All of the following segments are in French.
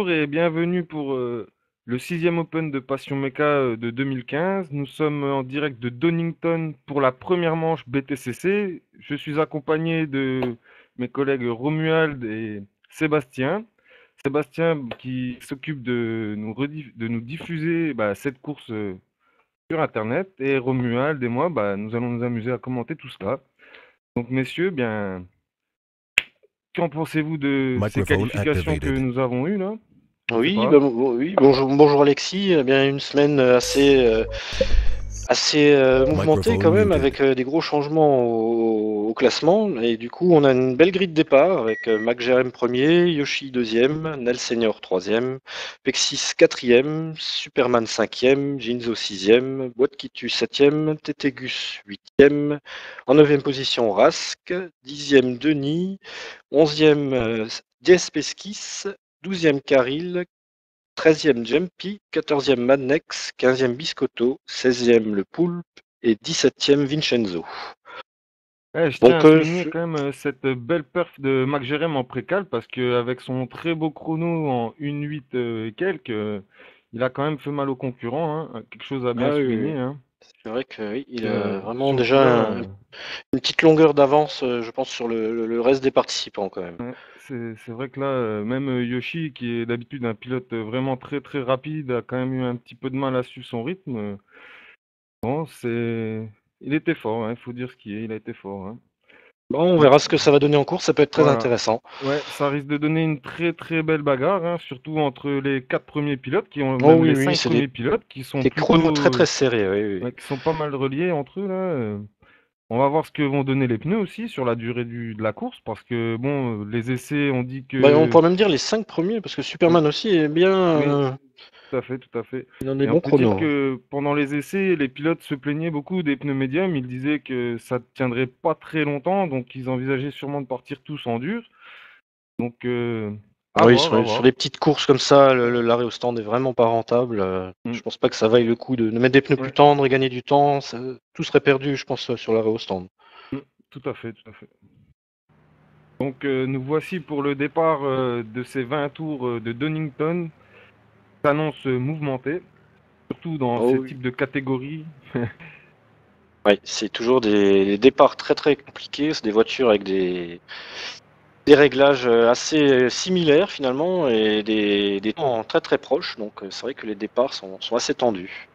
Bonjour et bienvenue pour le 6e Open de Passion Mecha de 2015. Nous sommes en direct de Donington pour la première manche BTCC. Je suis accompagné de mes collègues Romuald et Sébastien. Sébastien qui s'occupe de nous diffuser cette course sur Internet et Romuald et moi, nous allons nous amuser à commenter tout cela. Donc messieurs, bien, qu'en pensez-vous de ces Microphone qualifications que activated. nous avons eues là? Je sais Oui, pas. oui, bonjour Alexis. Eh bien, une semaine assez mouvementée quand Microphone même, muted. avec des gros changements au classement. Et du coup, on a une belle grille de départ avec Mac Jerem premier, Yoshi deuxième, Nel Senior troisième, Pexis quatrième, Superman cinquième, Jinzo sixième, Boitkitu septième, Tetegus huitième, en neuvième position Rask, dixième Denis, onzième Diez Pesquis, 12e Caril, 13e Jumpy, 14e Madnex, 15e Biscotto, 16e Le Poulpe et 17e Vincenzo. Ouais, je tiens Donc, à souligner quand même cette belle perf de Mac Jerem en précal parce qu'avec son très beau chrono en 1,8 et quelques, il a quand même fait mal aux concurrents, hein. Quelque chose à bien ah oui, souligner, oui, hein. c'est vrai que oui, il a Que vraiment sur le déjà plat, une petite longueur d'avance, je pense, sur le reste des participants quand même. ouais, c'est vrai que là, même Yoshi, qui est d'habitude un pilote vraiment très très rapide, a quand même eu un petit peu de mal à suivre son rythme. Bon, il était fort, hein, il faut dire ce qui est, il a été fort, hein. Bon, on Donc, verra ce que ça va donner en cours, ça peut être très voilà. intéressant. Ouais, ça risque de donner une très très belle bagarre, hein, surtout entre les quatre premiers pilotes, Oh même oui, les oui, cinq c'est premiers pilotes, qui sont des chronos très plutôt, très serrés, oui, oui. ouais, qui sont pas mal reliés entre eux là. On va voir ce que vont donner les pneus aussi sur la durée de la course, parce que bon, les essais ont dit Bah, on que, pourrait même dire les 5 premiers, parce que Superman aussi est bien, oui, tout à fait, tout à fait. il a des Et on bons peut dire chronos. que pendant les essais, les pilotes se plaignaient beaucoup des pneus médiums. Ils disaient que ça ne tiendrait pas très longtemps, donc ils envisageaient sûrement de partir tous en dur. Donc, à Oui, voir, sur, à sur voir. des petites courses comme ça, l'arrêt au stand est vraiment pas rentable. Mm. Je pense pas que ça vaille le coup de mettre des pneus plus Ouais. tendres et gagner du temps. Tout serait perdu, je pense, sur l'arrêt au stand. Mm, tout à fait, tout à fait. Donc nous voici pour le départ de ces 20 tours de Donington. S'annonce mouvementé, surtout dans Oh ces oui. types de catégories. Ouais, c'est toujours des départs très très compliqués. C'est des voitures avec des réglages assez similaires finalement et des temps très très proches. Donc c'est vrai que les départs sont assez tendus.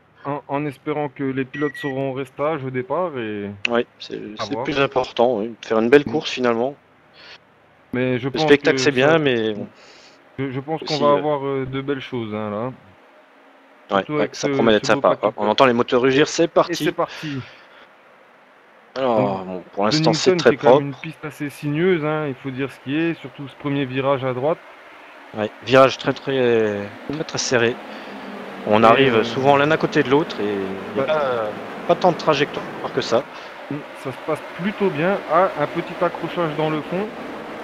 En espérant que les pilotes seront en restage au départ et Oui, à c'est le voir. plus important, oui, de faire une belle Mm. course finalement. Mais Le spectacle c'est bien, mais bon, je pense qu'on va aussi, avoir de belles choses hein, là. ouais, Surtout ouais, avec ça promet ce d'être beau sympa. paquet Hop, de on perf. entend les moteurs rugir, c'est Et c'est parti. parti. Donc Alors, bon, pour l'instant, c'est Donington très qui est quand même une propre. piste assez sinueuse, hein, il faut dire ce qui est, surtout ce premier virage à droite. Ouais, virage très très très très serré. On Et arrive souvent l'un à côté de l'autre et il n'y a bah, pas tant de trajectoire que ça. ça se passe plutôt bien. Ah, un petit accrochage dans le fond.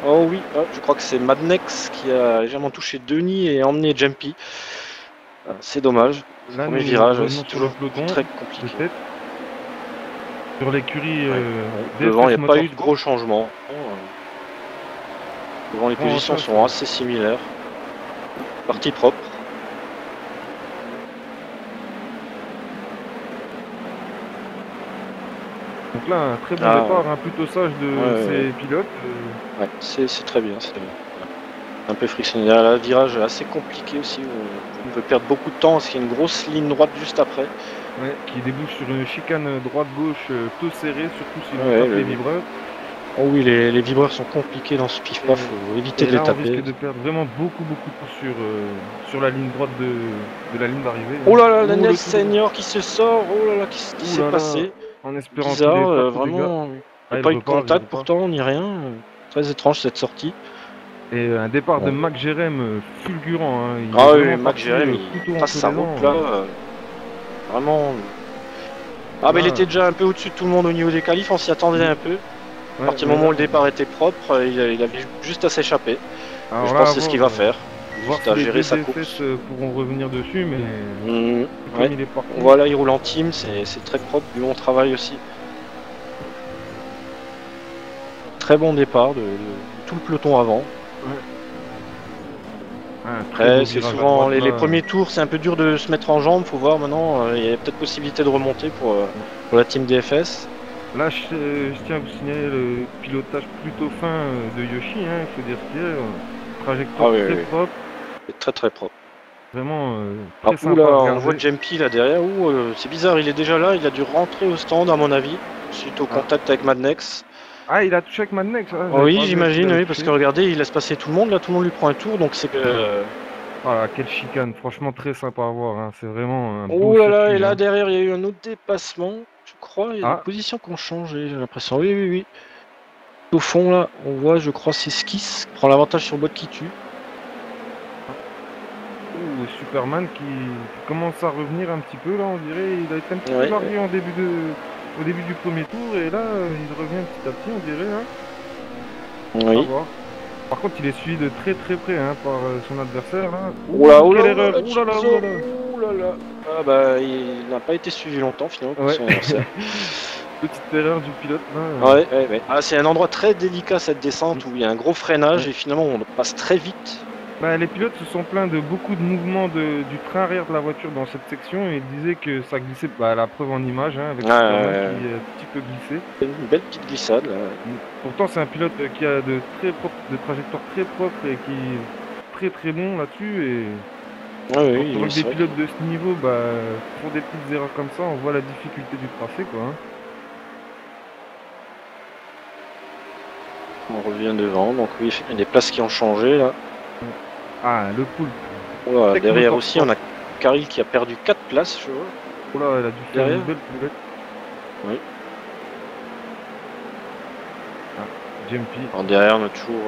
Oh oui, je crois que c'est Madnex qui a légèrement touché Denis et emmené Jumpy. C'est dommage. Ce Là, premier nous virage, revenons c'est sur le toujours peloton très de compliqué. tête, sur l'écurie Ouais, ouais. Devant, il n'y DFS a pas eu de Motorsport. gros changements. Devant, les Bon, positions ça, sont assez similaires. Partie propre. donc là, un très bon Ah, départ, hein, plutôt sage ouais, de ouais, ouais. ces pilotes. Ouais, c'est très bien. C'est un peu frictionné. Il y a un virage assez compliqué aussi. On peut perdre beaucoup de temps parce qu'il y a une grosse ligne droite juste après. Ouais, qui débouche sur une chicane droite-gauche peu serrée, surtout si l'on Ouais, tape les vibreurs. oh oui, les vibreurs sont compliqués dans ce pif-paf. Et, Faut éviter et de les là, on risque taper. de perdre vraiment beaucoup, beaucoup de temps sur la ligne droite de la ligne d'arrivée, Oh hein. là là, Oh, Daniel le tout droit. Senior qui se sort. Oh là là, qu'est-ce qui Ouh s'est là là, passé? en espérant qu'il n'ait Bizarre, pas trop de dégâts. vraiment. Il n'y Ah, a il pas eu de repart, il contact repart. pourtant, ni rien. Très étrange cette sortie. Et un départ de Bon. Mac Jerem fulgurant, hein. Il est Ah oui, vraiment Mac parti Jerem, couteau il trace entre sa les route dents. là. Vraiment. Ah, mais il Là, était déjà un peu au-dessus de tout le monde au niveau des qualifs, on s'y attendait mm, un peu. À ouais, partir du mais moment là, où le départ était propre, il avait juste à s'échapper. Et alors je là, pense à que c'est ce voir, qu'il va faire. voir Juste si à les gérer deux sa DFS course. pourront revenir dessus, mais comme Ouais. il est parti. Voilà, il roule en team, c'est très propre, du bon travail aussi. Très bon départ de tout le peloton avant. Ouais. Un très beau Après, c'est virage à souvent droite, les là. premiers tours, c'est un peu dur de se mettre en jambe. Faut voir maintenant. Il y a peut-être possibilité de remonter pour la team DFS. Là, je tiens à vous signaler le pilotage plutôt fin de Yoshi, hein, il faut dire ce qu'il y a. Ah Trajectoire oui, très oui, oui. propre, C'est très très propre. vraiment Alors, très ouh là, sympa à on voit regarder. Jumpy là derrière. C'est bizarre, il est déjà là. Il a dû rentrer au stand à mon avis, suite au Ah, contact avec Madnex. ah, il a touché avec Madnex, ah, j'avais Oui, pas vu qu'il j'imagine, avait oui, parce que touché. regardez, il laisse passer tout le monde. Là, tout le monde lui prend un tour, donc c'est que. Ah, quelle chicane, franchement très sympa à voir, hein. C'est vraiment un beau Oh là là, et circuit, là hein. derrière, il y a eu un autre dépassement. Je crois, il y a des Ah, positions qui ont changé, j'ai l'impression. Oui, oui, oui. Au fond, là, on voit, je crois, c'est Skis qui prend l'avantage sur Bot qui tue. ouh, Superman qui commence à revenir un petit peu, là, on dirait. Il a été un petit peu Ouais, largué au début du premier tour, et là, il revient petit à petit, on dirait, hein. À oui. voir. Par contre, il est suivi de très très près, hein, par son adversaire, là. Oula, Ouh, oula, quelle oula, erreur! la Ouh là là, ouh Jigsaw, là là! ouh là là. Ah bah, il n'a pas été suivi longtemps finalement par Ouais, son adversaire. petite erreur du pilote, là. Ouais, ouais, ouais. Ah, c'est un endroit très délicat cette descente Mm, où il y a un gros freinage ouais. et finalement on passe très vite. Bah, les pilotes se sont plaints de beaucoup de mouvements du train arrière de la voiture dans cette section et ils disaient que ça glissait, bah, la preuve en image, hein, avec Superman qui est un petit peu glissé. Une belle petite glissade là. Pourtant, c'est un pilote qui a de trajectoires très propres et qui est très très bon là-dessus. Et Ah quand oui, on voit que des c'est vrai. pilotes de ce niveau bah, font des petites erreurs comme ça, on voit la difficulté du tracé, quoi, hein. On revient devant, donc oui, il y a des places qui ont changé là. Ah, le poulpe. Oula, Tech derrière aussi, on Motorsport. a Karil qui a perdu 4 places, je vois. Oh là, elle a dû faire une Derrière. belle poulette. Oui. Ah, Jumpy. Alors derrière, on a toujours.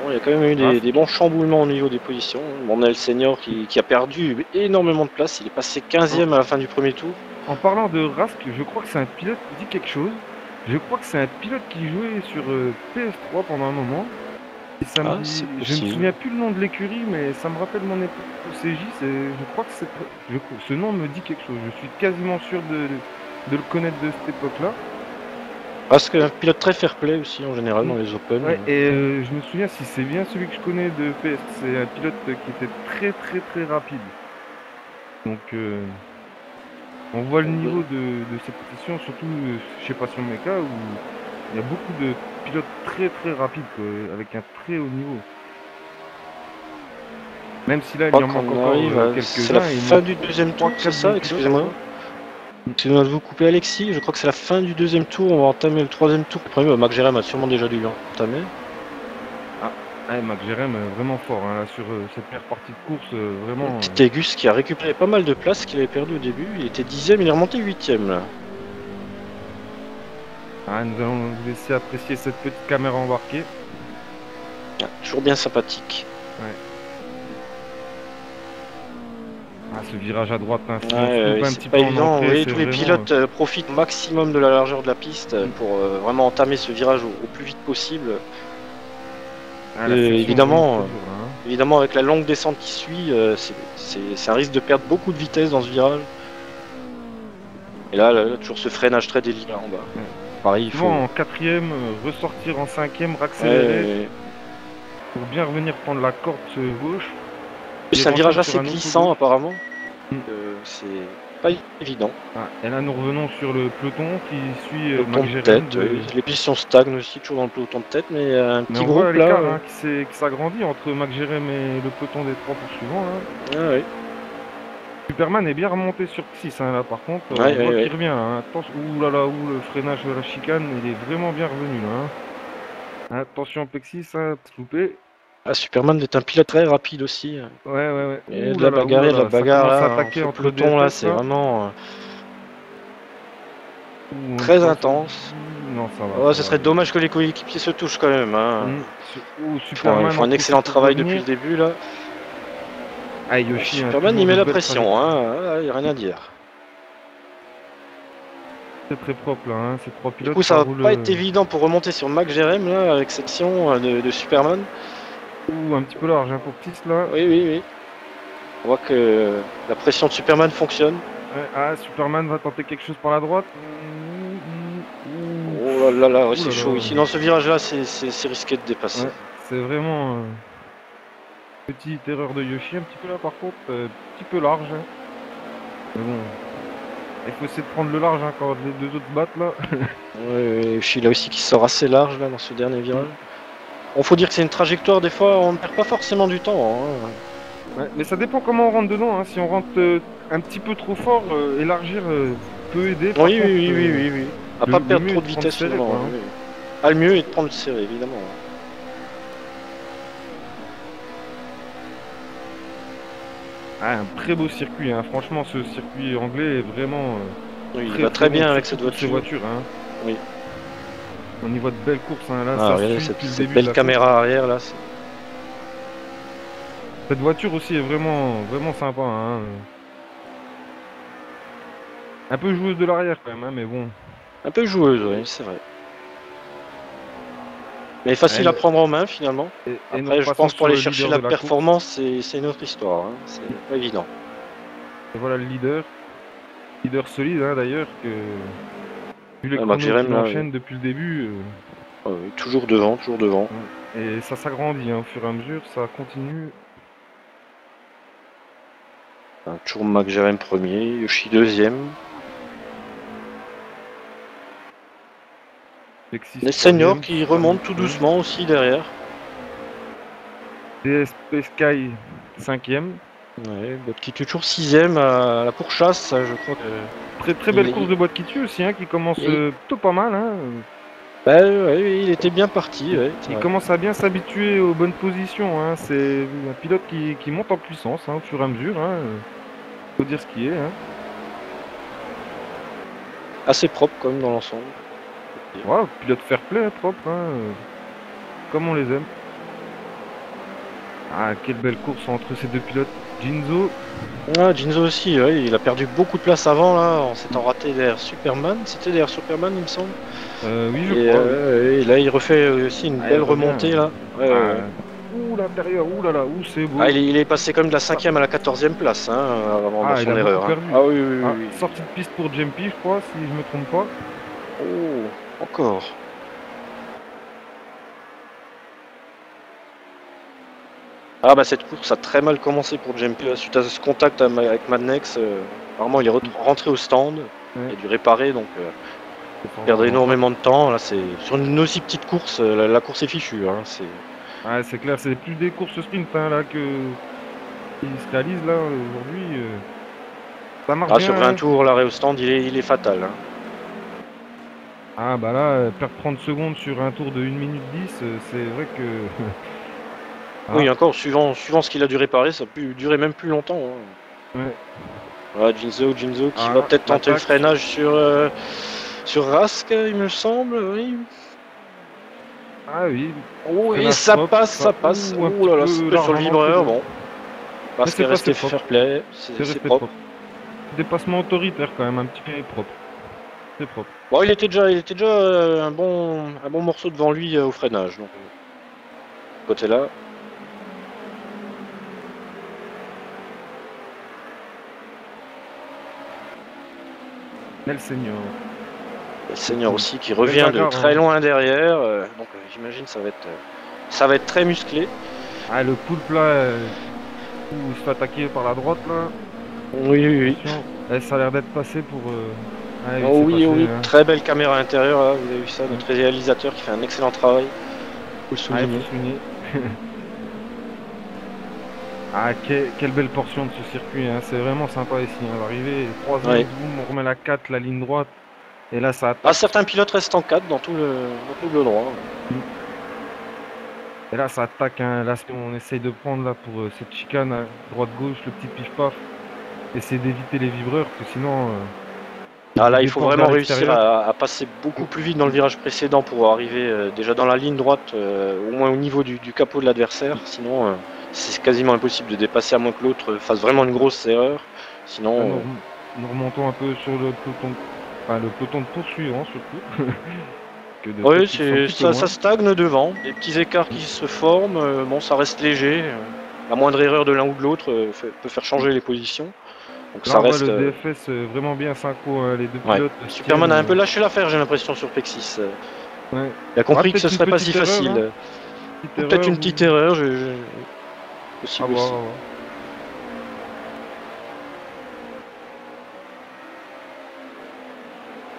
Bon, il y a quand même eu Rask. des bons chamboulements au niveau des positions. Bon, on a le senior qui a perdu énormément de place. Il est passé 15e à la fin du premier tour. En parlant de Rask, je crois que c'est un pilote qui dit quelque chose. Je crois que c'est un pilote qui jouait sur PS3 pendant un moment. Et ça me Ah, dit, c'est je me possible. souviens plus le nom de l'écurie, mais ça me rappelle mon époque au CJ. Je crois que ce nom me dit quelque chose. Je suis quasiment sûr de le connaître de cette époque-là. Parce qu'un pilote très fair-play aussi en général Mm. dans les Open. Ouais, et je me souviens si c'est bien celui que je connais de PS. C'est un pilote qui était très très très rapide. Donc on voit le niveau de cette session, surtout chez Passion Mecha, où il y a beaucoup de pilotes très très rapides, quoi, avec un très haut niveau. Même si là, Je il y crois en manque qu'on encore arrive. C'est la quelques-uns, il fin manque du deuxième tour, 3-4 c'est bons ça? pilotes Excusez-moi. encore. Excusez-moi de vous couper, Alexis. Je crois que c'est la fin du deuxième tour. On va entamer le troisième tour. Le premier, Mac Jérém a sûrement déjà dû l'entamer. Ah, Mac Jérém, vraiment fort, hein, là, sur cette première partie de course, vraiment. Petit Tégus qui a récupéré pas mal de places qu'il avait perdu au début. Il était 10e, il est remonté 8e là. Nous allons vous laisser apprécier cette petite caméra embarquée. Ah, toujours bien sympathique. Ah, ce virage à droite, hein, si on se Ouais, loupe un c'est petit pas peu en évident. entrée, Oui, c'est tous les vraiment. pilotes profitent au maximum de la largeur de la piste pour vraiment entamer ce virage au plus vite possible. Ah, la section Évidemment, vraiment très dure, là, hein. évidemment, avec la longue descente qui suit, c'est un risque de perdre beaucoup de vitesse dans ce virage. Et là, toujours ce freinage très délicat en bas. Ouais. Pareil, il faut. Souvent en quatrième, ressortir en cinquième, raccélérer Ouais, pour bien revenir prendre la corde gauche. et c'est un rentrer virage sur assez un autre glissant gauche. apparemment. Mm. C'est pas évident. Ah, et là, nous revenons sur le peloton qui suit Peloton Mac de Jérém. tête, oui. Les positions stagnent aussi, toujours dans le peloton de tête, mais un Mais petit on voit groupe là. l'écart, hein, qui s'agrandit entre Mac Jérém et le peloton des trois poursuivants, là. Ah, ouais. Superman est bien remonté sur Xis, hein, là par contre, on Ouais, voit ouais, qu'il revient, hein. Attention, ouh là là, ouh, le freinage de la chicane, il est vraiment bien revenu là, hein. Attention Plexis, hein, loupé. Ah, Superman est un pilote très rapide aussi. Ouais, ouais, ouais. Et Ouh de la là, ouh bagarre, là et de la là, ça bagarre commence à là, attaquer entre le entre peloton là, DFS c'est là. vraiment Ouh, très pas intense. Non, ça va, Oh, ça ce va serait aller. dommage que les coéquipiers se touchent quand même. Hein. Ouh, Ils Superman font en un profite excellent pour travail depuis revenir. le début là. Ah, Yoshi, hein, Superman, il toujours met de la belles pression, trajectoires. hein. Il n'y a rien à dire. C'est très propre là, hein. Ces trois Du pilotes, coup, ça ça va roule. pas être évident pour remonter sur Mac Jérém là, avec cette section de Superman. Ouh, un petit peu large, hein, pour Tis là. Oui, oui, oui. On voit que la pression de Superman fonctionne. Ouais, ah, Superman va tenter quelque chose par la droite. Oh là là là, ouais, Ouh c'est là chaud là. ici. Dans ce virage là, c'est risqué de dépasser. Ouais, c'est vraiment. Petite erreur de Yoshi un petit peu là par contre, un petit peu large, hein. Mais bon, il faut essayer de prendre le large hein, quand les deux autres battent là. Ouais, Yoshi là aussi qui sort assez large là dans ce dernier virage. Bon, faut dire que c'est une trajectoire, des fois on ne perd pas forcément du temps. Hein. Ouais, mais ça dépend comment on rentre dedans, hein. Si on rentre un petit peu trop fort, élargir peut aider. Par Oui, contre, oui, oui, oui, oui, oui. À pas le perdre mieux trop est de de prendre vitesse serré, finalement. quoi, Oui, hein. oui. Ah, le mieux est de prendre serré, évidemment. Ah, un très beau circuit, hein. Franchement, ce circuit anglais est vraiment Oui, il très va très très bon, bien avec surtout cette pour ces voiture. voitures, hein. Oui. On y voit de belles courses, hein. Là, Ah, ça regardez suit depuis le cette début de belle la course. caméra arrière là. Cette voiture aussi est vraiment vraiment sympa, hein. Un peu joueuse de l'arrière quand même, hein, mais bon. Un peu joueuse, oui, c'est vrai. Mais facile à Elle, prendre en main finalement. et nous Après, je repassons pense pour sur aller le chercher leader la de la course. performance, c'est une autre histoire. Hein. C'est pas évident. Et voilà le leader. Leader solide, hein, d'ailleurs, que vu les Ah, chronos McLaren qu'il là, enchaîne depuis le début, toujours devant, toujours devant. ouais. Et ça s'agrandit hein, au fur et à mesure, ça continue. Toujours McLaren premier, Yoshi deuxième. Lexus Les seniors troisième, qui Superman remontent tout cinquième, doucement aussi derrière. DSP Sky cinquième. Ouais, Bob qui est toujours sixième à la pourchasse, ça, je crois que Très très il, belle course il, de boîte qui tue aussi, hein, qui commence il- plutôt pas mal, hein. bah, ouais, il était bien parti, ouais, c'est Il vrai. commence à bien s'habituer aux bonnes positions, hein. C'est un pilote qui monte en puissance hein, au fur et à mesure, hein. Faut dire ce qui est, hein. Assez propre quand même dans l'ensemble. Ouais, pilote fair play, hein, propre, hein, comme on les aime. Ah, quelle belle course entre ces deux pilotes. Jinzo, Ah, Jinzo aussi, ouais, il a perdu beaucoup de place avant là, en s'étant raté derrière Superman. C'était derrière Superman, il me semble. oui, je crois, oui. Et là, il refait aussi une Ah, il belle revient. remontée là. Ouais, ouais, ouais. Ah, ouh, l'intérieur, ouh là là, ouh, c'est Ah, beau. il est passé comme de la 5e à la 14e place hein, avant dans Ah, il son a beaucoup erreur. Hein. perdu. Ah oui, oui, Ah, oui, oui. sortie de piste pour Jumpy, je crois, si je me trompe pas. Oh, encore. Ah bah cette course a très mal commencé pour Jumpy là, suite à ce contact avec Madnex. Apparemment il est rentré au stand, il Ouais, a dû réparer donc c'est fort perdre marrant, ça. énormément de temps. Là c'est sur une aussi petite course, la course est fichue. Hein, Ah, c'est clair, c'est plus des courses sprint hein, là qui se réalisent là aujourd'hui. Ça marche Ah, bien, sur 20 hein. tours, l'arrêt au stand il est fatal. Hein. Ah bah là, perdre 30 secondes sur un tour de 1 minute 10, c'est vrai que. Oui Ah, encore suivant ce qu'il a dû réparer, ça a pu durer même plus longtemps. Hein. ouais. Voilà, Jinzo qui va Ah, peut-être tenter le l'attaque sur. freinage sur Rask, il me semble, oui. Ah oui, Oh, et freinage ça propre, passe, ça ça. passe. Ouh, un Oh petit là là, peu c'est sur le large hein, dans le vibreur, peloton. bon. Mais Parce c'est qu'elle passé restait propre. fair play, C'est c'est resté propre. propre. Dépassement autoritaire quand même, un petit peu propre. C'est propre. Bon, il était déjà un bon morceau devant lui au freinage. Donc, côté là. Nel Senior. Le Senior aussi qui Belle revient de bagarre, très hein. loin derrière. Donc j'imagine ça va être très musclé. Ah, le poulpe là, où il se fait attaquer par la droite là. Oui, oui, oui. Attention. Eh, ça a l'air d'être passé pour. Ah oui, Oh c'est oui, passé, oh oui, hein. très belle caméra intérieure, là, vous avez vu ça, Ouais. notre réalisateur qui fait un excellent travail. Faut le Ah, il faut souligner. souligner. Ah, quelle belle portion de ce circuit, hein. C'est vraiment sympa ici, hein. L'arrivée, 3 Ouais. secondes, boum, on remet la 4, la ligne droite. Et là, ça Ah, attaque. certains pilotes restent en 4 dans tout le droit. Et là, ça attaque, hein. Là, ce qu'on essaye de prendre là pour cette chicane, hein, droite-gauche, le petit pif-paf. Essayer d'éviter les vibreurs, parce que sinon, Ah là, ils il faut déportent vraiment vers réussir l'extérieur. à passer beaucoup plus vite dans le virage précédent pour arriver déjà dans la ligne droite, au moins au niveau du capot de l'adversaire. Sinon, c'est quasiment impossible de dépasser à moins que l'autre fasse vraiment une grosse erreur. Là, Sinon, nous remontons un peu sur le peloton, enfin, le peloton de poursuivants surtout. Que de oui, tête, ils sont un petit peu ça loin. stagne devant. Des petits écarts qui se forment. Bon, ça reste léger. La moindre erreur de l'un ou de l'autre peut faire changer les positions. Donc Là, ça on voit reste. le DFS vraiment bien synchro, hein. Les deux Ouais. pilotes se Superman tiennent. a un peu lâché l'affaire, j'ai l'impression, sur Pexis. Ouais. Il a Ah, compris que ce peut-être une serait pas si petite erreur, hein. facile. Petite Ou peut-être erreur une ou. petite erreur. possible À voir, aussi. à voir.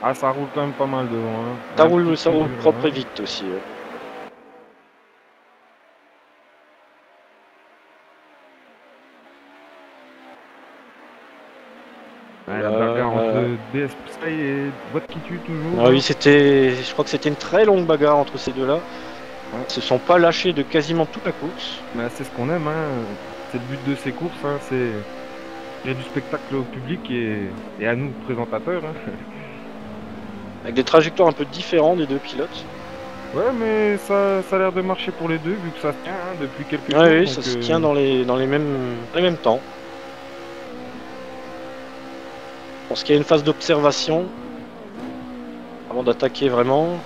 Ah, ça roule quand même pas mal devant, hein. Ça Un roule, petit ça coup roule dur, propre hein. et vite aussi. Ouais. Ouais, la bagarre Là, entre DS Psy et Boîte qui tue toujours, ah oui, hein. je crois que c'était une très longue bagarre entre ces deux-là. Ouais. Ils se sont pas lâchés de quasiment toute la course. Mais c'est ce qu'on aime, hein. C'est le but de ces courses, hein. C'est créer du spectacle au public et à nous, présentateurs, hein. Avec des trajectoires un peu différentes des deux pilotes. Ouais, mais ça a l'air de marcher pour les deux, vu que ça se tient hein, depuis quelques Ouais, tours. oui, Donc, ça se tient dans les mêmes temps. Je pense qu'il y a une phase d'observation avant d'attaquer vraiment.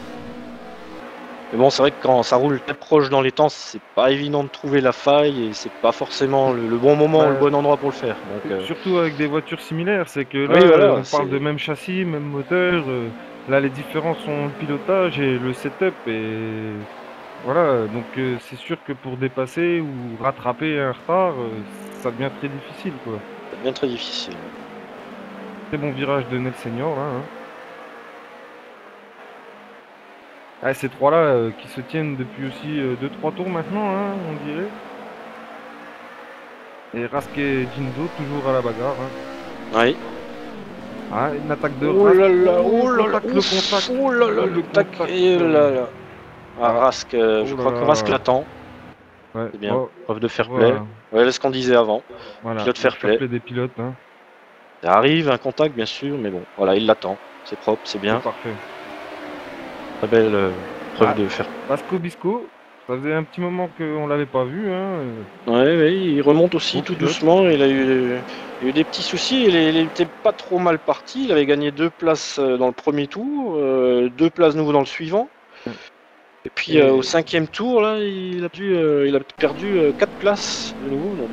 Mais bon, c'est vrai que quand ça roule très proche dans les temps, c'est pas évident de trouver la faille et c'est pas forcément le bon moment ou le bah, bon endroit pour le faire. Donc, surtout avec des voitures similaires, c'est que là, oui, voilà, on parle de même châssis, même moteur. Là, les différences sont le pilotage et le setup. Et voilà, donc c'est sûr que pour dépasser ou rattraper un retard, ça devient très difficile, quoi. ça devient très difficile. Très bon virage de Nel Senior, là, hein. Ah, ces trois-là qui se tiennent depuis aussi 2-3 tours maintenant, hein, on dirait. Et Rask et Jinzo toujours à la bagarre, hein. Oui. Ah, une attaque de Oh Rask. là là, Oh, oh là là, le contact. oh là là, Oh, le le tac, contact. et là là. Ah, Ah, Rask, je oh là crois que Rask là. l'attend. Ouais, C'est bien, bon, preuve de fair play. voilà. Ouais, ce qu'on disait avant. Voilà, Pilote le fair fair play. play des pilotes, hein. Ça arrive, un contact bien sûr, mais bon, voilà, il l'attend. C'est propre, c'est C'est bien. parfait. Très belle preuve Ah, de fair Vasco Bisco, ça faisait un petit moment qu'on l'avait pas vu, hein. play. Ouais, ouais, il remonte aussi Beau tout pilote. doucement. Il a eu des petits soucis. Il était pas trop mal parti. Il avait gagné 2 places dans le premier tour, 2 places nouveau dans le suivant. Et puis au Et 5e tour, là, il a perdu 4 places de nouveau. Donc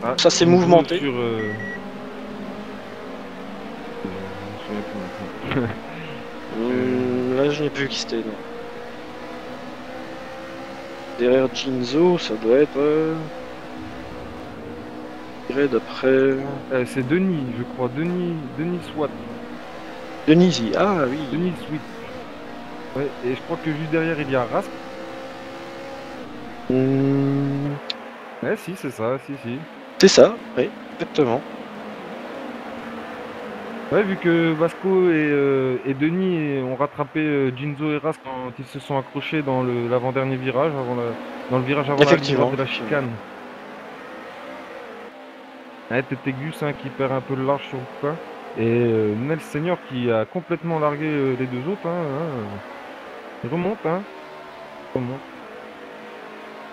ah, ça s'est Jinzo mouvementé. sur. Je me souviens plus maintenant. Là, je n'ai plus vu qui c'était. Non. Derrière Jinzo, ça doit être. Je dirais d'après. C'est Denis, je crois. Denis Swat. Denisi. Ah oui. Denis Sweet. Ouais, et je crois que juste derrière, il y a Rask. Hmm, Ouais, si, c'est ça, si, si. c'est ça, oui, exactement. Ouais, vu que Vasco et Denis ont rattrapé Jinzo et Rask quand ils se sont accrochés dans l'avant-dernier virage, dans le virage avant la ligne droite Effectivement. de la chicane. Ouais, Tetegus hein, qui perd un peu le large sur le coin. Et Nel Senior qui a complètement largué les deux autres. Il remonte, hein. Il remonte.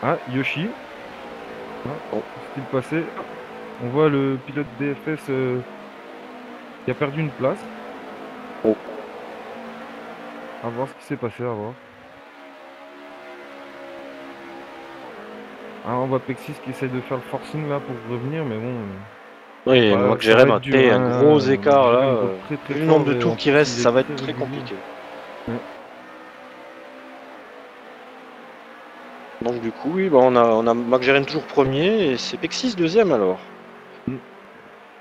Ah, Yoshi. Ah, Bon. qu'est-il passé? On voit le pilote DFS qui a perdu une place. Oh. À voir ce qui s'est passé, à voir. Ah, on voit Pexis qui essaie de faire le forcing là pour revenir, mais bon. Oui, Ça moi que ça va Jérém être a dur, fait un hein. gros écart là. Jérém roule très très Vu le nombre fort de et tours en qui plus, restent, il est ça va être très très régulier. compliqué. Ouais. Donc du coup, oui, bah, on a Mac Jérém toujours premier et c'est Pexis deuxième alors. Mm.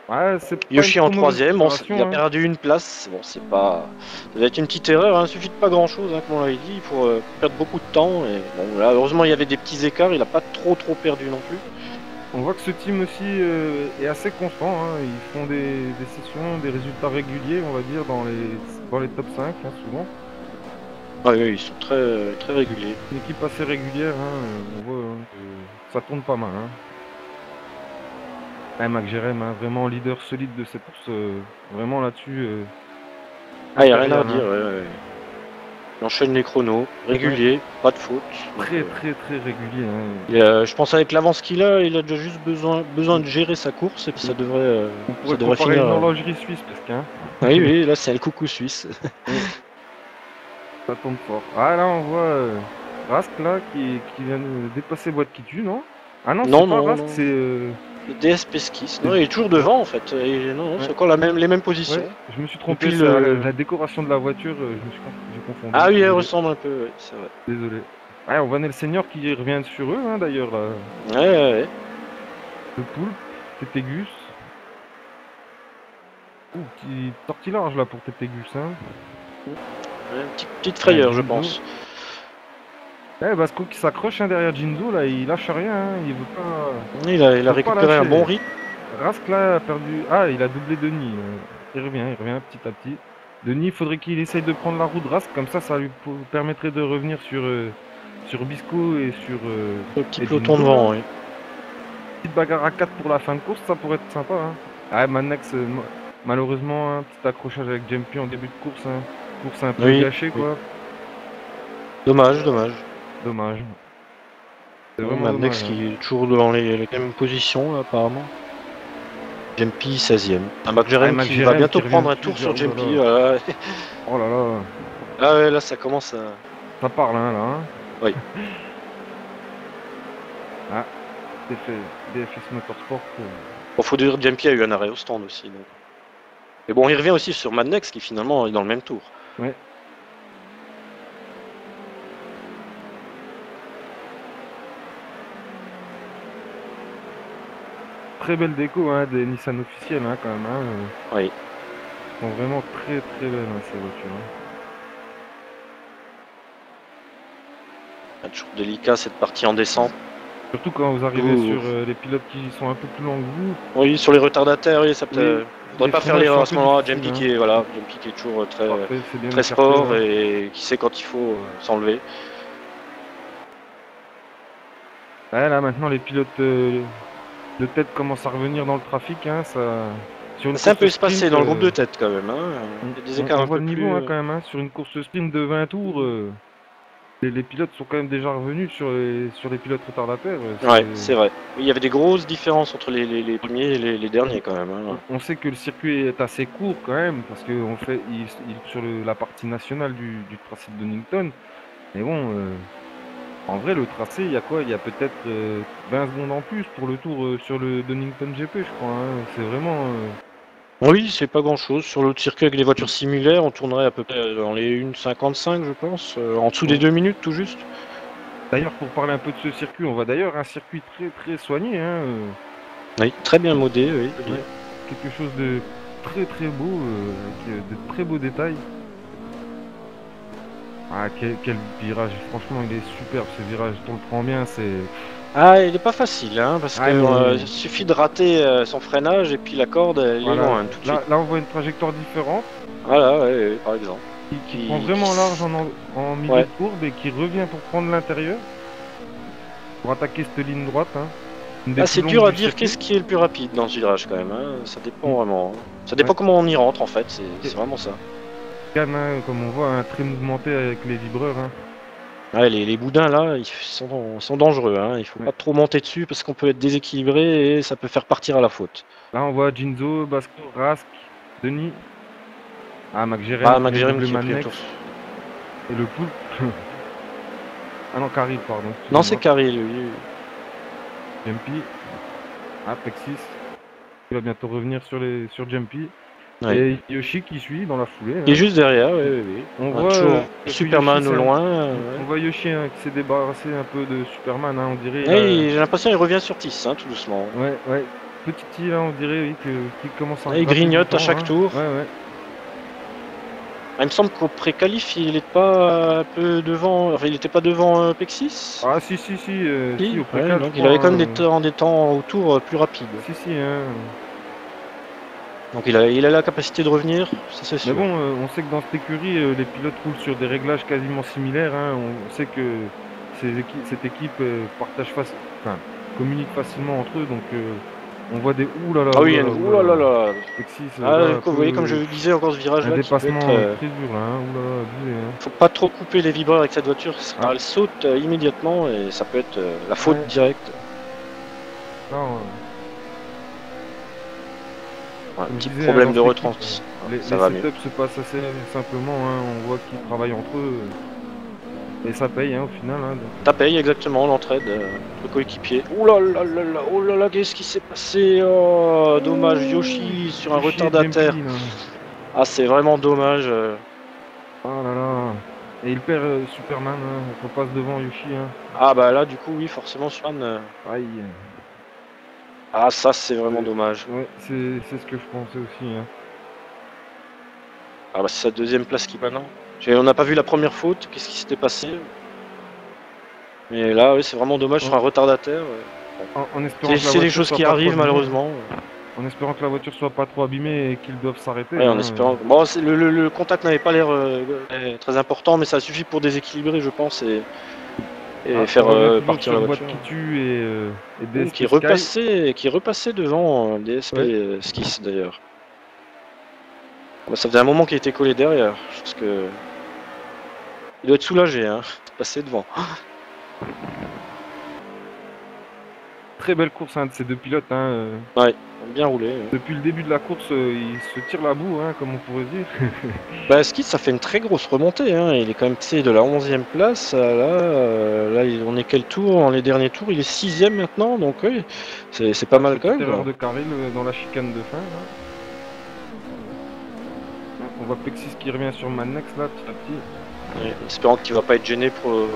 Ouais, c'est pas une Yoshi en trop mauvaise troisième, bon, il a séparation, hein. perdu une place. Bon, c'est pas. Ça va être une petite erreur, hein. Il suffit de pas grand chose, hein, comme on l'avait dit, pour perdre beaucoup de temps. Et bon, là, heureusement, il y avait des petits écarts, il a pas trop perdu non plus. On voit que ce team aussi est assez constant, hein. Ils font des sessions, des résultats réguliers, on va dire, dans les top 5, hein, souvent. Ah oui, ils sont très réguliers. Une équipe assez régulière, hein, on voit hein, que ça tourne pas mal. Hein. Ouais, Mac Jérém, hein, vraiment leader solide de cette course, vraiment là-dessus. Ah, il n'y a rien à impérial, redire, hein. ouais. Il enchaîne les chronos, régulier, pas de faute. Très Donc, très régulier. Hein. et, je pense avec l'avance qu'il a, il a déjà juste besoin de gérer sa course et puis ça devrait, On pourrait ça devrait comparer finir. une horlogerie suisse presque. Hein. Oui, oui, là c'est le coucou suisse. Ça tombe fort. Ah là on voit Rask là qui vient de dépasser Boîte qui tue, non? Ah non, Non, c'est pas non, Rask, non. c'est... Le DS Pesquis. Non, il est toujours devant en fait. Et non, c'est Ouais. encore les mêmes positions. Ouais, je me suis trompé, Depuis la décoration de la voiture, j'ai confondu. Ah oui, elle ressemble un peu, ouais, c'est vrai. Désolé. Ouais, on voit Nel Senior qui revient sur eux, hein, d'ailleurs. Ouais. Le Poulpe, Tétégus. Ouh, petit sortie large là pour Tétégus, hein. Une petite Ouais, frayeur, je Jinzo. pense. Ouais, Basco qui s'accroche hein, derrière Jinzo, là, il lâche rien, hein, il veut pas, Il a veut pas récupéré un bon lâcher. rythme. Rask là a perdu. Ah, il a doublé Denis. Il revient petit à petit. Denis, il faudrait qu'il essaye de prendre la roue de Rask, comme ça lui permettrait de revenir sur Bisco et sur Le petit et peloton Jinzo, là. devant, oui. Petite bagarre à 4 pour la fin de course, ça pourrait être sympa. Hein. Ah, Manex, malheureusement, un petit accrochage avec Jumpy en début de course. Hein. Course un peu Oui, gâchée, oui. quoi. Dommage. Dommage. C'est Bon, vraiment Madnex dommage. Hein. qui est toujours dans les mêmes positions, là, apparemment. Jumpy 16ème. Un McJerem qui va bientôt prendre un tour sur Jumpy. Voilà. Oh là là. Ah ouais, là, ça commence à... Ça parle, hein, là. Hein. Oui. Ah, DFS Motorsport. Bon, faut dire que Jumpy a eu un arrêt au stand aussi. Donc. Mais bon, il revient aussi sur Madnex qui finalement est dans le même tour. Ouais. Très belle déco hein, des Nissan officiels hein, quand même. Hein. Oui. Elles sont vraiment très très belles hein, ces voitures. Hein. C'est toujours délicat cette partie en descente. Surtout quand vous arrivez sur les pilotes qui sont un peu plus longs que vous. Oui, sur les retardataires, oui, ça peut... Oui, faudrait pas faire l'erreur à ce moment-là. Jumpy, hein. qui est toujours très, Parfait, bien très écarté, sport là. et qui sait quand il faut s'enlever. Ouais, là maintenant les pilotes de tête commencent à revenir dans le trafic. Hein, ça... C'est un peu espacé dans le groupe de tête quand même. Hein. Il y a des écarts on un voit peu le niveau plus... hein, quand même. Hein, sur une course sprint de 20 tours, les pilotes sont quand même déjà revenus sur les pilotes retardataires. Ouais, c'est vrai. Il y avait des grosses différences entre les premiers et les derniers quand même. Hein. On sait que le circuit est assez court quand même, parce qu'on fait sur la partie nationale du tracé de Donington. Mais bon, en vrai, le tracé, il y a quoi? Il y a peut-être 20 secondes en plus pour le tour sur le Donington GP, je crois. Hein. C'est vraiment. Oui, c'est pas grand-chose. Sur l'autre circuit avec les voitures similaires, on tournerait à peu près dans les 1,55 je pense. En dessous des 2 minutes tout juste. D'ailleurs, pour parler un peu de ce circuit, on voit d'ailleurs un circuit très très soigné. Hein. Oui, très bien modé, oui. Ouais, quelque chose de très très beau, avec de très beaux détails. Ah, quel virage, franchement, il est superbe ce virage. On le prend bien, c'est. Ah, il est pas facile, hein, parce Ah, que mais- il suffit de rater son freinage et puis la corde, elle est Voilà. loin tout de suite. Là, on voit une trajectoire différente Voilà, ouais, par exemple. qui prend vraiment large en milieu Ouais. de courbe et qui revient pour prendre l'intérieur pour attaquer cette ligne droite. Hein. Ah, c'est dur à dire qu'est-ce qui est le plus rapide dans ce virage quand même. Hein. Ça dépend vraiment. Hein. Ça dépend comment on y rentre en fait. C'est vraiment ça. Canne, hein, comme on voit, hein, très mouvementé avec les vibreurs. Hein. Ouais, les boudins là, ils sont dangereux. Hein. Il faut pas trop monter dessus parce qu'on peut être déséquilibré et ça peut faire partir à la faute. Là, on voit Jinzo, Basco, Rask, Denis. Ah, McJerem Ah, qui vient de McJerem doubler qui a pris le Manex. tour. Et le Poulpe. Ah non, Caril, pardon. Non, c'est Carré lui. Jumpy. Ah, Pexis. Il va bientôt revenir sur Jumpy. Ouais. Et Yoshi qui suit dans la foulée. Il est Hein. juste derrière, oui. On Ah, voit toujours que Superman Yoshi, au loin. On voit Yoshi hein, qui s'est débarrassé un peu de Superman, hein, on dirait. Ouais, j'ai l'impression qu'il revient sur Tis, hein, tout doucement. Ouais. Petit île, hein, on dirait oui, qu'il commence à. Il grignote à chaque hein. tour. Ouais. Ah, il me semble qu'au pré-qualif, il n'est pas un peu devant. Enfin, il n'était pas devant Pexis. Ah si, si, au Ouais, donc il avait quand même des temps autour plus rapides. Si, hein. Donc il a la capacité de revenir, ça c'est sûr. Mais bon, on sait que dans cette écurie, les pilotes roulent sur des réglages quasiment similaires. Hein. On sait que cette équipe communique facilement entre eux, donc on voit des oulala. Ah oui, oulala. Pexis, Vous voyez, comme je disais encore ce virage là, un dépassement très dur là, hein. Oulala, abusé. Hein. Faut pas trop couper les vibreurs avec cette voiture, elle saute immédiatement et ça peut être la faute directe. Non, un petit problème de retransmission. Les setups se passent assez simplement, hein. On voit qu'ils travaillent entre eux. Et ça paye hein, au final. Hein, donc. Ça paye exactement l'entraide entre coéquipiers. Oh là là, qu'est-ce qui s'est passé? Oh, dommage, Yoshi sur un retardataire. Ah, c'est vraiment dommage. Oh là là. Et il perd Superman, hein, qu'on passe devant Yoshi. Hein. Ah bah là, du coup, oui, forcément, Superman. Aïe. Ah, ça, c'est vraiment dommage. Ouais, c'est ce que je pensais aussi. Hein. Ah bah c'est sa deuxième place qui maintenant. On n'a pas vu la première faute, qu'est-ce qui s'était passé? Mais là, oui, c'est vraiment dommage sur un retardataire. En espérant que la C'est des voiture choses soit qui pas trop arrivent abîmée. malheureusement. En espérant que la voiture soit pas trop abîmée et qu'ils doivent s'arrêter. Ouais, en Hein. espérant. Bon, le contact n'avait pas l'air très important, mais ça suffit pour déséquilibrer, je pense, et On revient faire toujours partir la sur boîte voiture. qui tue et Ouh, DSP Sky. qui est repassé devant DSP Ouais. Skis d'ailleurs. Bah, ça faisait un moment qu'il était collé derrière. Je pense que il doit être soulagé, hein, de passer devant. Très belle course hein, de ces deux pilotes. Hein. Ouais, bien roulé. Depuis le début de la course, ils se tirent la boue, hein, comme on pourrait dire. Bah, Skis, ça fait une très grosse remontée. Hein. Il est quand même passé de la 11e place. On est quel tour? Dans les derniers tours, il est 6e maintenant. Donc, oui, c'est pas mal quand même. Erreur de Carril dans la chicane de fin. Là. On voit Pexis qui revient sur Mannex là, petit à petit. Ouais, espérant qu'il va pas être gêné pour.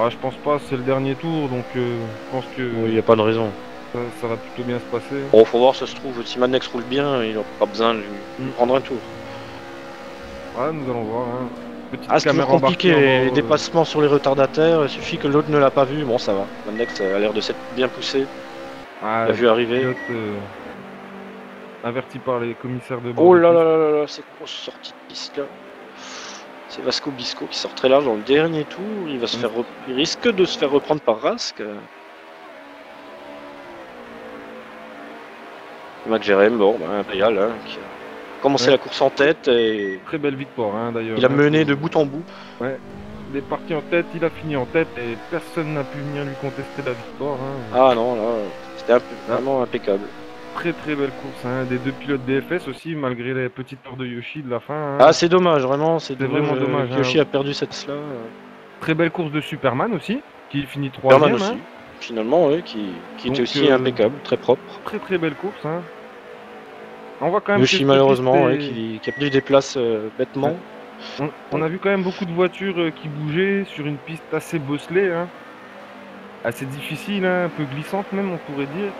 Je pense pas, c'est le dernier tour, donc je pense que Il n'y a pas de raison. ça va plutôt bien se passer. Bon, faut voir, ça se trouve, si Mannex roule bien, il n'aura pas besoin de lui prendre un tour. Nous allons voir. Hein. C'est toujours compliqué les dépassements sur les retardataires. Il suffit que l'autre ne l'a pas vu. Bon, ça va. Mannex a l'air de s'être bien poussé. Il a vu arriver. Pilote, averti par les commissaires de bord. Oh là là là là là, c'est grosse sortie de piste là. C'est Vasco Bisco qui sort très large dans le dernier tour. Il risque de se faire reprendre par Rask. Mac Jerem, bon, impérial, hein, qui a commencé la course en tête. Et très belle victoire hein, d'ailleurs. Il a mené de bout en bout. Ouais. Il est parti en tête, il a fini en tête et personne n'a pu venir lui contester la victoire. Hein. Ah non, là, c'était vraiment impeccable. Très très belle course, hein. Des deux pilotes DFS aussi, malgré les petites heures de Yoshi de la fin. Hein. Ah, c'est dommage, vraiment, c'est vraiment dommage. Yoshi a perdu cette place. Très belle course de Superman aussi, qui finit 3ème. Aussi, hein. finalement, oui, qui était aussi impeccable, très propre. Très très belle course. Hein. On voit quand même Yoshi, malheureusement, qui a perdu des places bêtement. On a vu quand même beaucoup de voitures qui bougeaient sur une piste assez bosselée. Hein. Assez difficile, hein, un peu glissante même, on pourrait dire.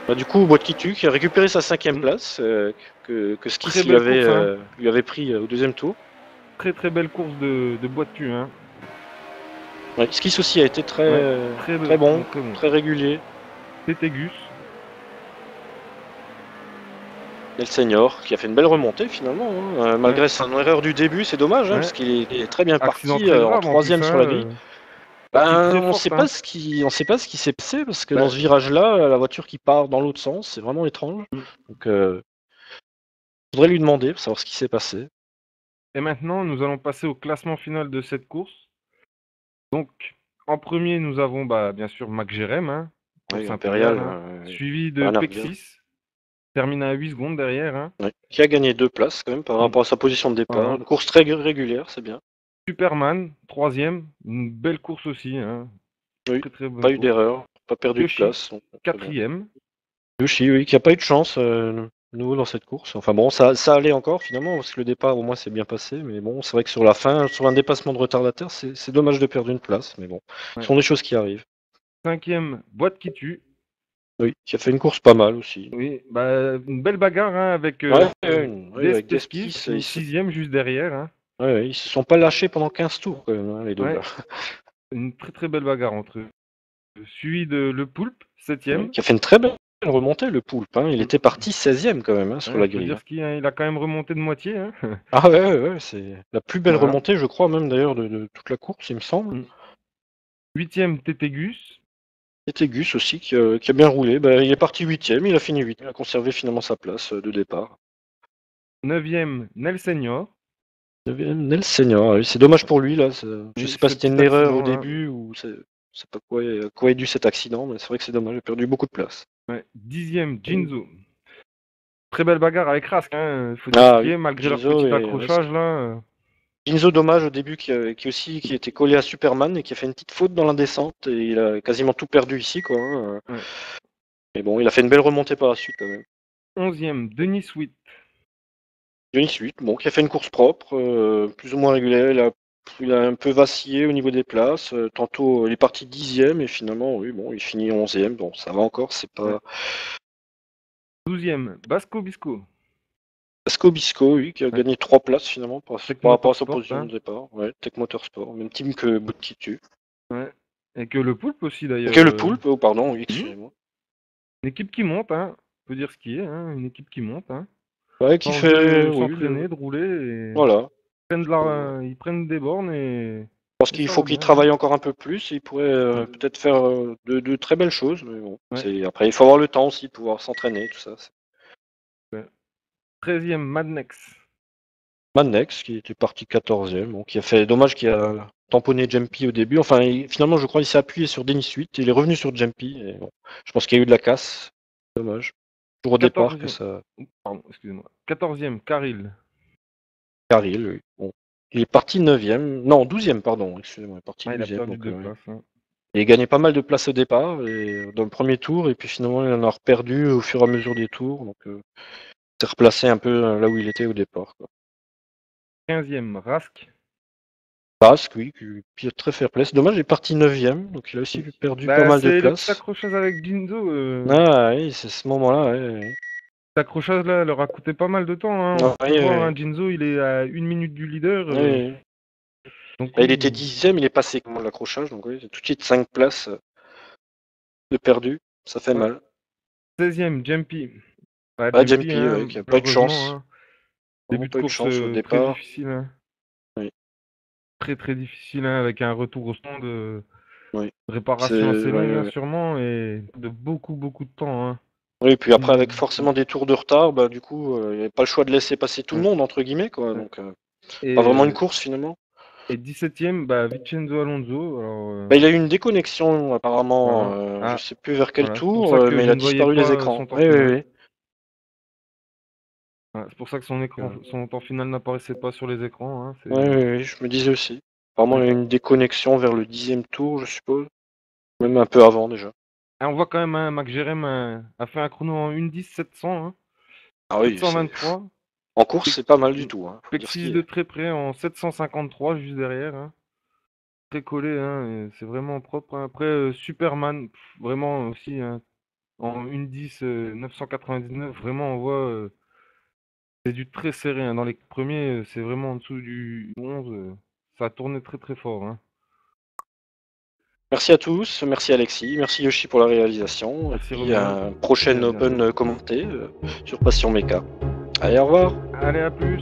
Bah, du coup, Boîte qui tue, qui a récupéré sa 5ème place, que Skis lui avait pris au 2e tour. Très très belle course de Boîte tue. Hein. Ouais, Skis aussi a été très bon, très régulier. Tetegus. Nel Senior, qui a fait une belle remontée finalement. Hein. Malgré son erreur du début, c'est dommage, parce qu'il est très bien parti en 3ème sur la grille. On ne sait pas ce qui s'est passé parce que dans ce virage-là, la voiture qui part dans l'autre sens, c'est vraiment étrange. Donc, faudrait lui demander pour savoir ce qui s'est passé. Et maintenant, nous allons passer au classement final de cette course. Donc, en premier, nous avons bien sûr Mac Jerem, hein, impérial, suivi de Pexis, termine à 8 secondes derrière. Hein. Qui a gagné 2 places quand même par rapport à sa position de départ. Une course très régulière, c'est bien. Superman, 3ème, une belle course aussi. Hein. Oui, pas eu d'erreur, pas perdu Yoshi, de place. 4ème. Yoshi, oui, qui n'a pas eu de chance nouveau dans cette course. Enfin bon, ça allait encore finalement, parce que le départ au moins s'est bien passé. Mais bon, c'est vrai que sur la fin, sur un dépassement de retardataire, c'est dommage de perdre une place. Mais bon, ce sont des choses qui arrivent. 5ème, Boîte qui tue. Oui, qui a fait une course pas mal aussi. Oui, une belle bagarre hein, avec des skis, 6ème juste derrière. Hein. Ils se sont pas lâchés pendant 15 tours quand même, hein, les deux là. Une très très belle bagarre entre eux. Suivi de Le Poulpe, 7ème. Qui a fait une très belle remontée, Le Poulpe. Hein. Il était parti 16ème quand même sur la grille. Il a quand même remonté de moitié. Hein. Ah ouais, c'est la plus belle remontée, je crois même d'ailleurs, de toute la course, il me semble. 8ème, Tetegus. Tetegus aussi, qui a bien roulé. Il est parti 8ème, il a fini 8ème. Il a conservé finalement sa place de départ. 9ème, Nel Senior. 9ème, Nel Senior. Oui, c'est dommage pour lui, là. Je sais pas si c'était une erreur au début ou c'est pas quoi est dû cet accident, mais c'est vrai que c'est dommage. Il a perdu beaucoup de place. 10ème, Jinzo. Très belle bagarre avec Rask, hein. Faut dire malgré leur petit accrochage là. Jinzo, dommage au début, qui était collé à Superman et qui a fait une petite faute dans la descente et il a quasiment tout perdu ici, quoi. Hein. Mais bon, il a fait une belle remontée par la suite quand même. 11ème, Denis Sweet. Denis Sweet, bon, qui a fait une course propre, plus ou moins régulière. Il a il a un peu vacillé au niveau des places. Tantôt, il est parti 10e et finalement, oui, bon, il finit 11e. Bon, ça va encore, c'est pas. 12e, Basco Bisco. Basco Bisco, oui, qui a Ouais. gagné 3 places finalement Tech par rapport à sa Motorsport, position hein. de départ. Ouais, Tech Motorsport, même team que Buttitu. Ouais. Et que le Poulpe aussi Ok, d'ailleurs. le Poulpe, oh pardon, oui, Hmm. excusez-moi. Une équipe qui monte, hein. On peut dire ce qui est, hein. Une équipe qui monte, hein. Ouais, qui Change fait, de oui, s'entraîner, de rouler et voilà. ils prennent des bornes Je pense et qu'il ça faut va qu'il bien, hein. travaille encore un peu plus. Il pourrait peut-être faire de très belles choses. Mais bon, Ouais. après, il faut avoir le temps aussi de pouvoir s'entraîner, tout ça. Ouais. 13e, Madnex. Madnex, qui était parti 14e, bon, qui a fait dommage qu'il a tamponné Jumpy au début. Enfin, finalement, je crois qu'il s'est appuyé sur Denis 8. Il est revenu sur Jumpy. Et bon, je pense qu'il y a eu de la casse. Dommage. Toujours au départ que 14e. ça. Pardon, excusez-moi. 14e, Caril. Caril, oui. Bon. Il est parti 9e. Non, 12e, pardon. Excusez-moi, il est parti Ah, il a 12e. perdu Donc, 2 places, hein. et il gagnait pas mal de places au départ, et, dans le premier tour, et puis finalement, il en a reperdu au fur et à mesure des tours. Donc, il s'est replacé un peu là où il était au départ, quoi. 15e, Rask. Basque, oui, qui est très fair play. C'est dommage, il est parti 9e, donc il a aussi perdu pas Bah, mal de c'est le petit places. accrochage avec Ginzo. Ah oui, c'est ce moment-là, ouais. Cet accrochage-là leur a coûté pas mal de temps, hein. On Ouais, peut le voir, ouais, hein. Ginzo, il est à 1 minute du leader. ouais, ouais. Donc Là, il était oui. 10e, il est passé comme l'accrochage, donc oui, c'est tout de suite 5 places de perdu. Ça fait Ouais. mal. 16e, Jumpy. Ouais, Ouais, Jumpy, Jumpy, hein, ouais, qui a pas eu de malheureusement, chance. hein. Vraiment Début de pas eu de course chance au très départ. difficile, hein. Oui, Très très difficile, hein, avec un retour au stand oui. réparation C'est, assez ouais, longue, hein, ouais. sûrement, et de beaucoup beaucoup de temps, hein. Oui, puis après, avec Une- forcément des tours de retard, bah, du coup, il n'y avait pas le choix de laisser passer tout le ouais, monde, entre guillemets, quoi. ouais. Donc, Et, pas vraiment une course, finalement. 17e, bah, Vincenzo Alonso. Alors, Bah, il a eu une déconnexion, apparemment, voilà. je Ah, sais plus vers quel voilà. C'est pour tour, ça que mais il je a ne voyais disparu des pas écrans. son temps Oui, oui, final. oui. Ouais, c'est pour ça que son temps final n'apparaissait pas sur les écrans, hein. Oui, oui, oui, je me disais aussi. Apparemment, il Ouais. y a eu une déconnexion vers le 10e tour, je suppose. Même un peu avant, déjà. Et on voit quand même, hein, Mac Jerem a fait un chrono en 1:10 700, hein. Ah oui, c'est... 723. En course, c'est pas mal du tout, hein. Faut dire ce Pexis qu'il de est. très près en 753 juste derrière, hein. Très collé, hein, et c'est vraiment propre, hein. Après, Superman, vraiment aussi, hein, en 1:10 999, vraiment on voit, c'est du très serré, hein. Dans les premiers, c'est vraiment en dessous du 11, ça a tourné très très fort, hein. Merci à tous, merci Alexis, merci Yoshi pour la réalisation, et Merci puis Romain, un et prochain à bientôt. Open commenté sur Passion Mecha. Allez, au revoir. Allez, à plus!